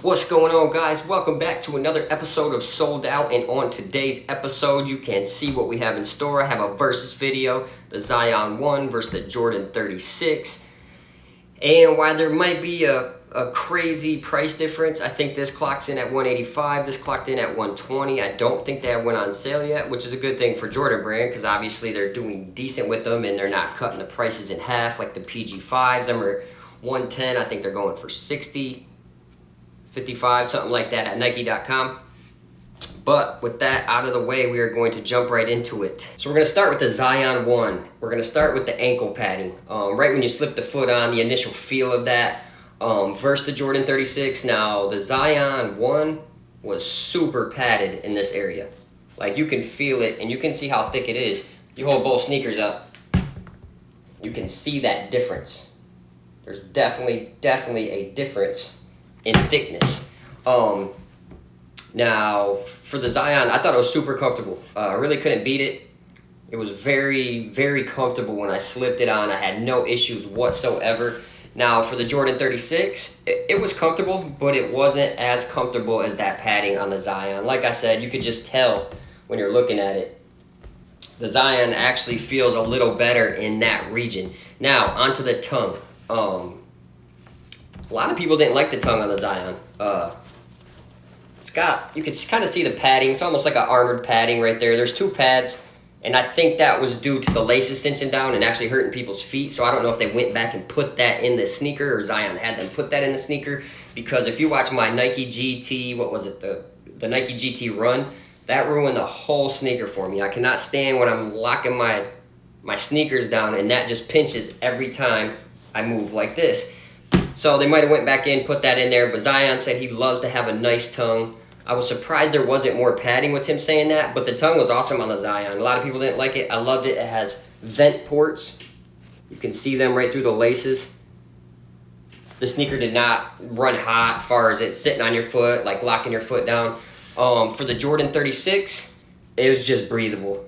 What's going on, guys? Welcome back to another episode of Sold Out, and on today's episode you can see what we have in store. I have a versus video, the Zion 1 versus the Jordan 36, and while there might be a crazy price difference, I think this clocks in at 185, this clocked in at 120. I don't think that went on sale yet, which is a good thing for Jordan Brand because obviously they're doing decent with them and they're not cutting the prices in half like the PG5s. Them are 110. I think they're going for 60, 55, something like that at Nike.com. But with that out of the way, we are going to jump right into it. So we're going to start with the Zion 1. We're going to start with the ankle padding. Right when you slip the foot on, the initial feel of that versus the Jordan 36. Now, the Zion 1 was super padded in this area. Like, you can feel it, and you can see how thick it is. You hold both sneakers up, you can see that difference. There's definitely a difference in thickness. Now, for the Zion, I thought it was super comfortable. I really couldn't beat it. It was very comfortable when I slipped it on. I had no issues whatsoever. Now, for the Jordan 36, it was comfortable, but it wasn't as comfortable as that padding on the Zion. Like I said, you could just tell when you're looking at it. The Zion actually feels a little better in that region. Now, onto the tongue. A lot of people didn't like the tongue on the Zion. You can kind of see the padding. It's almost like an armored padding right there. There's two pads, and I think that was due to the laces cinching down and actually hurting people's feet. So I don't know if they went back and put that in the sneaker or Zion had them put that in the sneaker. Because if you watch my Nike GT, what was it, the Nike GT Run, that ruined the whole sneaker for me. I cannot stand when I'm locking my sneakers down and that just pinches every time I move like this. So they might have went back in, put that in there, but Zion said he loves to have a nice tongue. I was surprised there wasn't more padding with him saying that, but the tongue was awesome on the Zion. A lot of people didn't like it. I loved it. It has vent ports. You can see them right through the laces. The sneaker did not run hot as far as it sitting on your foot, like locking your foot down. For the Jordan 36, it was just breathable.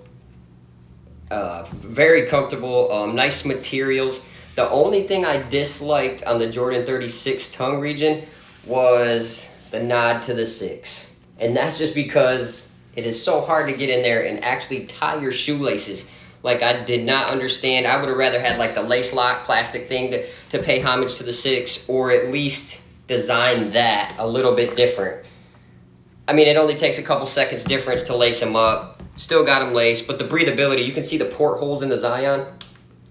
Very comfortable, nice materials. The only thing I disliked on the Jordan 36 tongue region was the nod to the 6. And that's just because it is so hard to get in there and actually tie your shoelaces. Like, I did not understand. I would have rather had like the lace lock plastic thing to pay homage to the 6, or at least design that a little bit different. I mean, it only takes a couple seconds difference to lace them up. Still got them laced, but the breathability, you can see the portholes in the Zion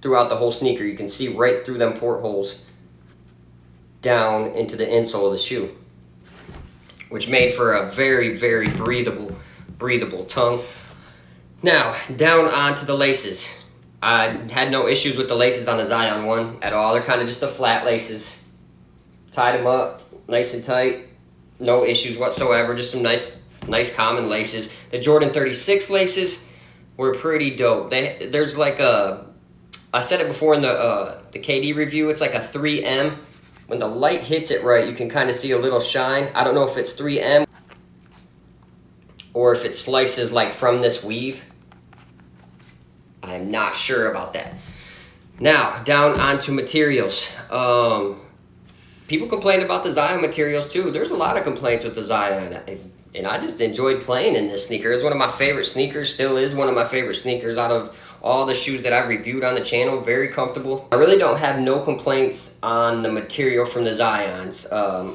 throughout the whole sneaker. You can see right through them portholes down into the insole of the shoe, which made for a very breathable tongue. Now, down onto the laces. I had no issues with the laces on the Zion 1 at all. They're kind of just the flat laces. Tied them up nice and tight. No issues whatsoever. Just some nice common laces. The Jordan 36 laces were pretty dope. There's like I said it before in the KD review, it's like a 3M. When the light hits it right, you can kind of see a little shine. I don't know if it's 3M or if it slices like from this weave. I'm not sure about that. Now, down onto materials. People complain about the Zion materials too. There's a lot of complaints with the Zion. And I just enjoyed playing in this sneaker. It's one of my favorite sneakers, still is one of my favorite sneakers out of all the shoes that I've reviewed on the channel. Very comfortable. I really don't have no complaints on the material from the Zions.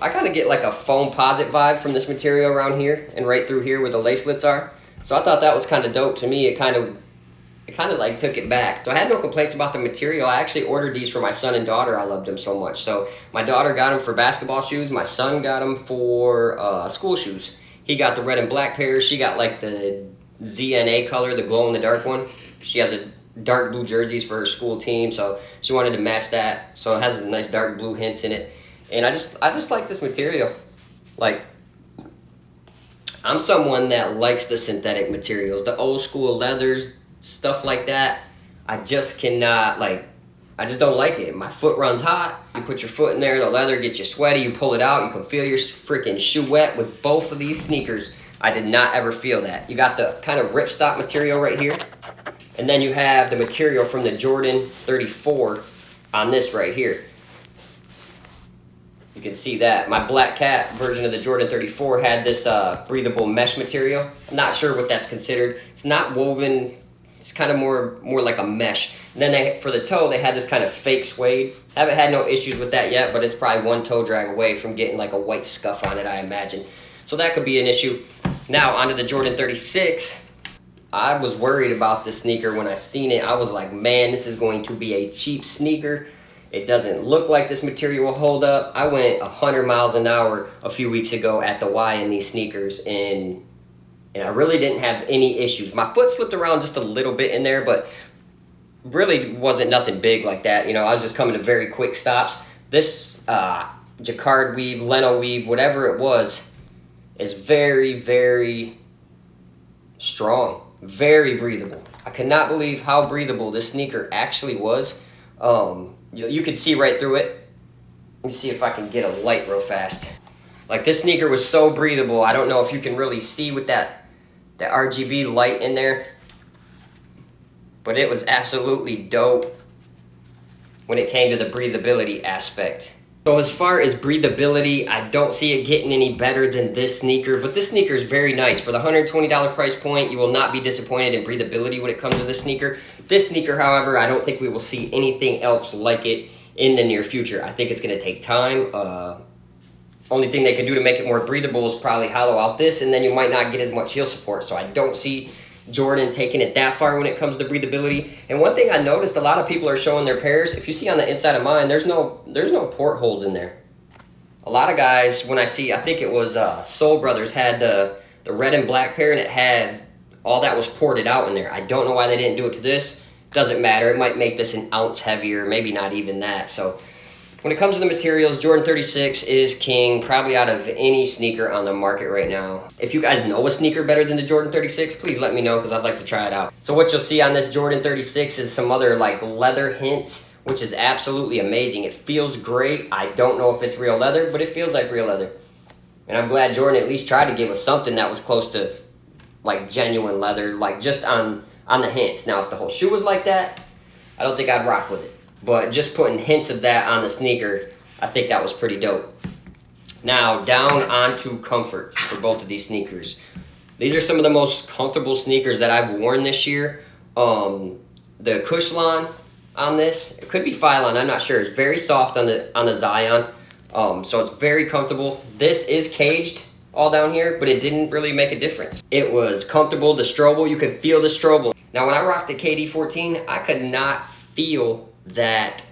I kind of get like a foam-posite vibe from this material around here and right through here where the lacelets are. So I thought that was kind of dope to me. It kind of like took it back. So I had no complaints about the material. I actually ordered these for my son and daughter. I loved them so much. So my daughter got them for basketball shoes. My son got them for school shoes. He got the red and black pair. She got like the ZNA color, the glow-in-the-dark one. She has a dark blue jerseys for her school team, so she wanted to match that. So it has nice dark blue hints in it. And I just like this material. Like, I'm someone that likes the synthetic materials, the old school leathers, stuff like that. I just cannot, I just don't like it. My foot runs hot. You put your foot in there, the leather gets you sweaty, you pull it out, you can feel your freaking shoe wet. With both of these sneakers, I did not ever feel that. You got the kind of ripstop material right here, and then you have the material from the Jordan 34 on this right here. You can see that. My Black Cat version of the Jordan 34 had this breathable mesh material. I'm not sure what that's considered. It's not woven. It's kind of more like a mesh. And then for the toe, they had this kind of fake suede. Haven't had no issues with that yet, but it's probably one toe drag away from getting like a white scuff on it, I imagine. So that could be an issue. Now, onto the Jordan 36. I was worried about this sneaker when I seen it. I was like, man, this is going to be a cheap sneaker. It doesn't look like this material will hold up. I went 100 miles an hour a few weeks ago at the Y in these sneakers, and I really didn't have any issues. My foot slipped around just a little bit in there, but really wasn't nothing big like that. You know, I was just coming to very quick stops. This jacquard weave, leno weave, whatever it was, is very, very strong, very breathable. I could not believe how breathable this sneaker actually was. You could see right through it. Let me see if I can get a light real fast. Like, this sneaker was so breathable. I don't know if you can really see with that RGB light in there, but it was absolutely dope when it came to the breathability aspect. So as far as breathability, I don't see it getting any better than this sneaker, but this sneaker is very nice. For the $120 price point, you will not be disappointed in breathability when it comes to this sneaker. This sneaker, however, I don't think we will see anything else like it in the near future. I think it's going to take time. Only thing they can do to make it more breathable is probably hollow out this, and then you might not get as much heel support. So I don't see Jordan taking it that far when it comes to breathability. And one thing I noticed, a lot of people are showing their pairs. If you see on the inside of mine, there's no portholes in there. A lot of guys, when I see, I think it was Soul Brothers had the red and black pair, and it had all that was ported out in there. I don't know why they didn't do it to this. Doesn't matter. It might make this an ounce heavier, maybe not even that. So when it comes to the materials, Jordan 36 is king, probably out of any sneaker on the market right now. If you guys know a sneaker better than the Jordan 36, please let me know, because I'd like to try it out. So what you'll see on this Jordan 36 is some other like leather hints, which is absolutely amazing. It feels great. I don't know if it's real leather, but it feels like real leather. And I'm glad Jordan at least tried to give us something that was close to like genuine leather, like just on the hints. Now, if the whole shoe was like that, I don't think I'd rock with it. But just putting hints of that on the sneaker, I think that was pretty dope. Now, down onto comfort for both of these sneakers. These are some of the most comfortable sneakers that I've worn this year. The Cushlon on this, it could be Phylon, I'm not sure. It's very soft on the Zion, so it's very comfortable. This is caged all down here, but it didn't really make a difference. It was comfortable. The Strobel, you could feel the Strobel. Now, when I rocked the KD14, I could not feel that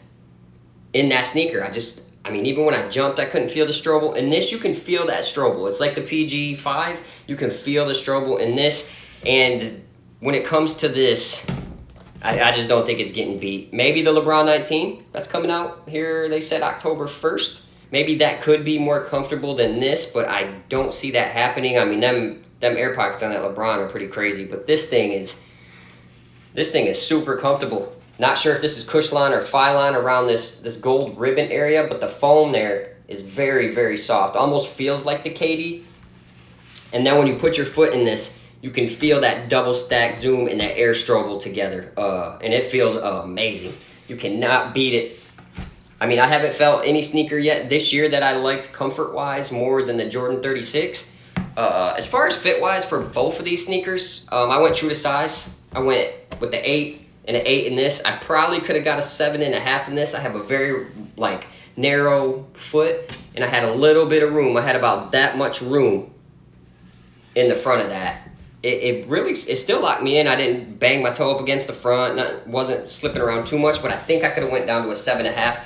in that sneaker. I mean, even when I jumped, I couldn't feel the Strobel. In this, you can feel that Strobel. It's like the PG5. You can feel the Strobel in this. And when it comes to this, I just don't think it's getting beat. Maybe the LeBron 19 that's coming out here, they said October 1st. Maybe that could be more comfortable than this, but I don't see that happening. I mean, them air pockets on that LeBron are pretty crazy, but this thing is super comfortable. Not sure if this is Cushlon or Phylon around this gold ribbon area, but the foam there is very, very soft. Almost feels like the KD. And then when you put your foot in this, you can feel that double stack zoom and that air Strobel together. And it feels amazing. You cannot beat it. I mean, I haven't felt any sneaker yet this year that I liked comfort-wise more than the Jordan 36. As far as fit-wise for both of these sneakers, I went true to size. I went with the 8 and an 8 in this. I probably could have got a 7.5 in this. I have a very narrow foot, and I had a little bit of room. I had about that much room in the front of that. It still locked me in. I didn't bang my toe up against the front. Wasn't slipping around too much, but I think I could have went down to a 7.5.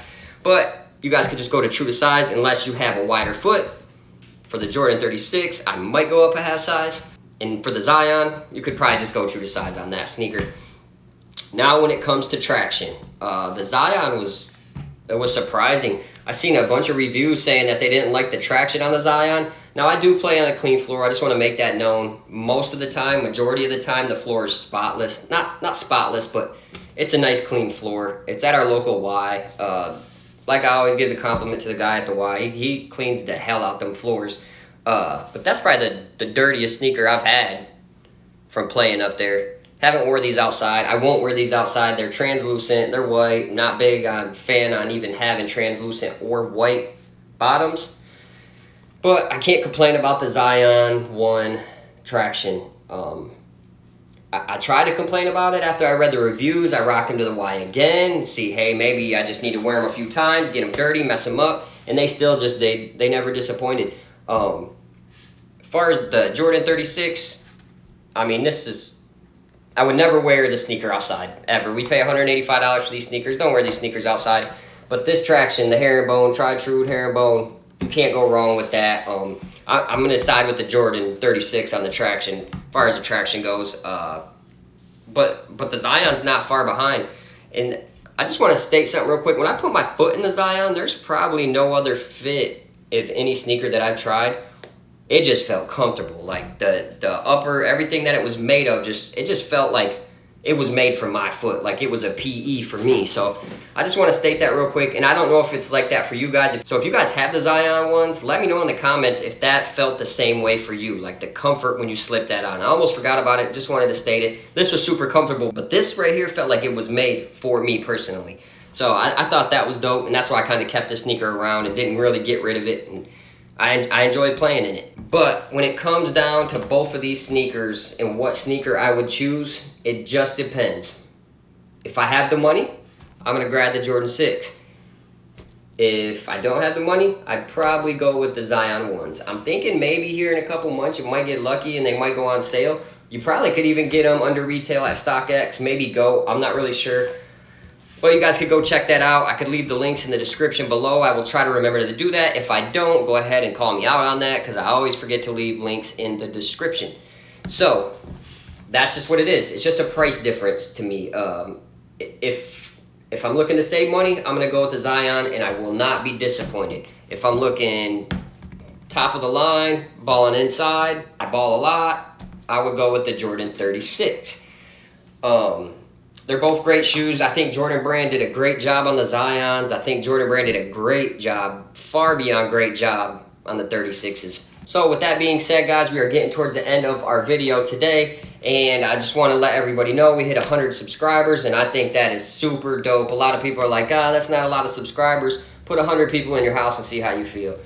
But you guys could just go to true to size unless you have a wider foot. For the Jordan 36, I might go up a half size. And for the Zion, you could probably just go true to size on that sneaker. Now when it comes to traction, the Zion was surprising. I seen a bunch of reviews saying that they didn't like the traction on the Zion. Now I do play on a clean floor. I just want to make that known. Most of the time, majority of the time, the floor is spotless. Not spotless, but it's a nice clean floor. It's at our local Y. Like I always give the compliment to the guy at the Y. He cleans the hell out them floors. But that's probably the dirtiest sneaker I've had from playing up there. Haven't wore these outside. I won't wear these outside. They're translucent. They're white. Not big on fan on even having translucent or white bottoms. But I can't complain about the Zion 1 traction. I tried to complain about it after I read the reviews. I rocked them to the Y again. See, hey, maybe I just need to wear them a few times, get them dirty, mess them up. And they still just, they never disappointed. As far as the Jordan 36, I mean, I would never wear the sneaker outside, ever. We pay $185 for these sneakers. Don't wear these sneakers outside. But this traction, the herringbone, tried true herringbone, you can't go wrong with that. I'm going to side with the Jordan 36 on the traction, as far as the traction goes. But the Zion's not far behind. And I just want to state something real quick. When I put my foot in the Zion, there's probably no other fit, if any sneaker that I've tried. It just felt comfortable. Like the upper, everything that it was made of, it just felt like it was made for my foot. Like it was a PE for me. So I just want to state that real quick. And I don't know if it's like that for you guys. So if you guys have the Zion ones, let me know in the comments if that felt the same way for you. Like the comfort when you slip that on. I almost forgot about it. Just wanted to state it. This was super comfortable. But this right here felt like it was made for me personally. So I thought that was dope. And that's why I kind of kept the sneaker around and didn't really get rid of it. And I enjoyed playing in it. But when it comes down to both of these sneakers and what sneaker I would choose, it just depends. If I have the money, I'm going to grab the Jordan 6. If I don't have the money, I'd probably go with the Zion 1s. I'm thinking maybe here in a couple months you might get lucky and they might go on sale. You probably could even get them under retail at StockX, maybe Go. I'm not really sure. But you guys could go check that out. I could leave the links in the description below. I will try to remember to do that. If I don't, go ahead and call me out on that because I always forget to leave links in the description. So that's just what it is. It's just a price difference to me. If I'm looking to save money, I'm going to go with the Zion, and I will not be disappointed. If I'm looking top of the line, balling inside, I ball a lot, I would go with the Jordan 36. They're both great shoes. I think Jordan Brand did a great job on the Zions. I think Jordan Brand did a great job, far beyond great job, on the 36s. So with that being said, guys, we are getting towards the end of our video today. And I just want to let everybody know we hit 100 subscribers. And I think that is super dope. A lot of people are like, that's not a lot of subscribers. Put 100 people in your house and see how you feel.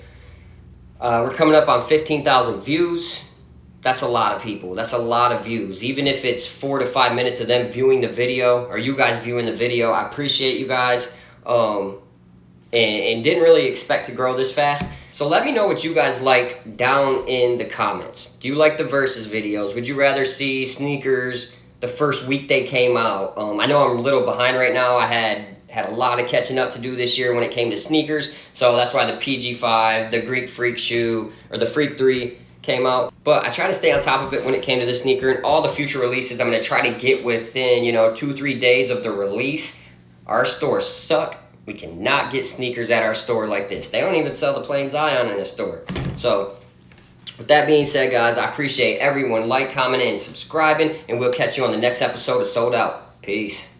We're coming up on 15,000 views. That's a lot of people. That's a lot of views. Even if it's 4 to 5 minutes of them viewing the video or you guys viewing the video, I appreciate you guys. And didn't really expect to grow this fast. So let me know what you guys like down in the comments. Do you like the versus videos? Would you rather see sneakers the first week they came out? I know I'm a little behind right now. I had a lot of catching up to do this year when it came to sneakers. So that's why the PG5, the Greek Freak shoe, or the Freak 3 came out. But I try to stay on top of it when it came to this sneaker, and all the future releases I'm going to try to get within 2-3 days of the release. Our stores suck. We cannot get sneakers at our store like this. They don't even sell the plain Zion in the store. So with that being said, guys, I appreciate everyone commenting and subscribing, and we'll catch you on the next episode of Sold Out. Peace.